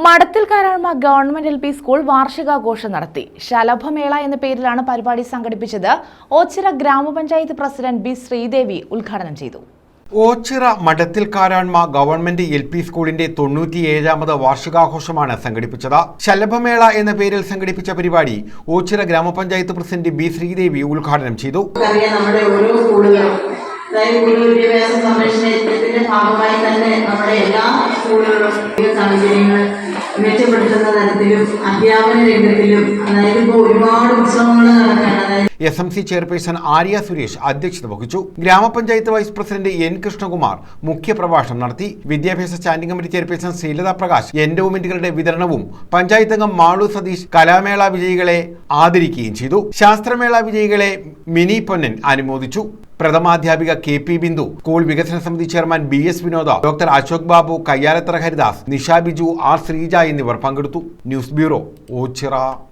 മടത്തിൽ Karazhma government LP. School വാർഷികാഘോഷം നടത്തി. ശലഭമേള എന്ന പേരിലാണ് പരിപാടി സംഘടിപ്പിച്ചത്. ഓച്ചിറ ഗ്രാമപഞ്ചായത്ത് പ്രസിഡന്റ് ബി ശ്രീദേവി ഉദ്ഘാടനം ചെയ്തു. ഓച്ചിറ മടത്തിൽ കാരാഴ്മ ഗവൺമെന്റ് എൽ.പി. സ്കൂളിന്റെ 97ാമത് വാർഷികാഘോഷമാണ് സംഘടിപ്പിച്ചത്. ശലഭമേള എന്ന പേരിൽ സംഘടിപ്പിച്ച പരിപാടി ഓച്ചിറ ഗ്രാമപഞ്ചായത്ത് പ്രസിഡന്റ് ബി ശ്രീദേവി ഉദ്ഘാടനം ചെയ്തു. വിദ്യാഭ്യാസ സംരക്ഷണത്തിന്റെ ഭാഗമായി തന്നെ നമ്മുടെ എല്ലാ സ്കൂളുകളും സാഹചര്യങ്ങൾ മെച്ചപ്പെടുത്തുന്ന തരത്തിലും അധ്യാപന രംഗത്തിലും ഇപ്പോൾ ഒരുപാട് ഉത്സവങ്ങൾ നടക്കുകയാണ്. SMC ചെയർപേഴ്സൺ ആര്യ സുരേഷ് അധ്യക്ഷത വഹിച്ചു. ഗ്രാമപഞ്ചായത്ത് വൈസ് പ്രസിഡന്റ് N കൃഷ്ണകുമാർ മുഖ്യപ്രഭാഷണം നടത്തി. വിദ്യാഭ്യാസ standing committee chairperson Sreelatha Prakash എൻഡോമെന്റുകളുടെ വിതരണവും പഞ്ചായത്ത് അംഗം മാളു സതീഷ് കലാമേള വിജയികളെ ആദരിക്കുകയും ചെയ്തു. ശാസ്ത്രമേള വിജയികളെ മിനി പൊന്നൻ അനുമോദിച്ചു. പ്രഥമാധ്യാപിക KP ബിന്ദു, സ്കൂൾ വികസന സമിതി ചെയർമാൻ BS വിനോദ, ഡോക്ടർ അശോക് ബാബു, കയ്യാലത്തറ ഹരിദാസ്, നിഷ ബിജു, R ശ്രീജ എന്നിവർ പങ്കെടുത്തു. News bureau, Ochira.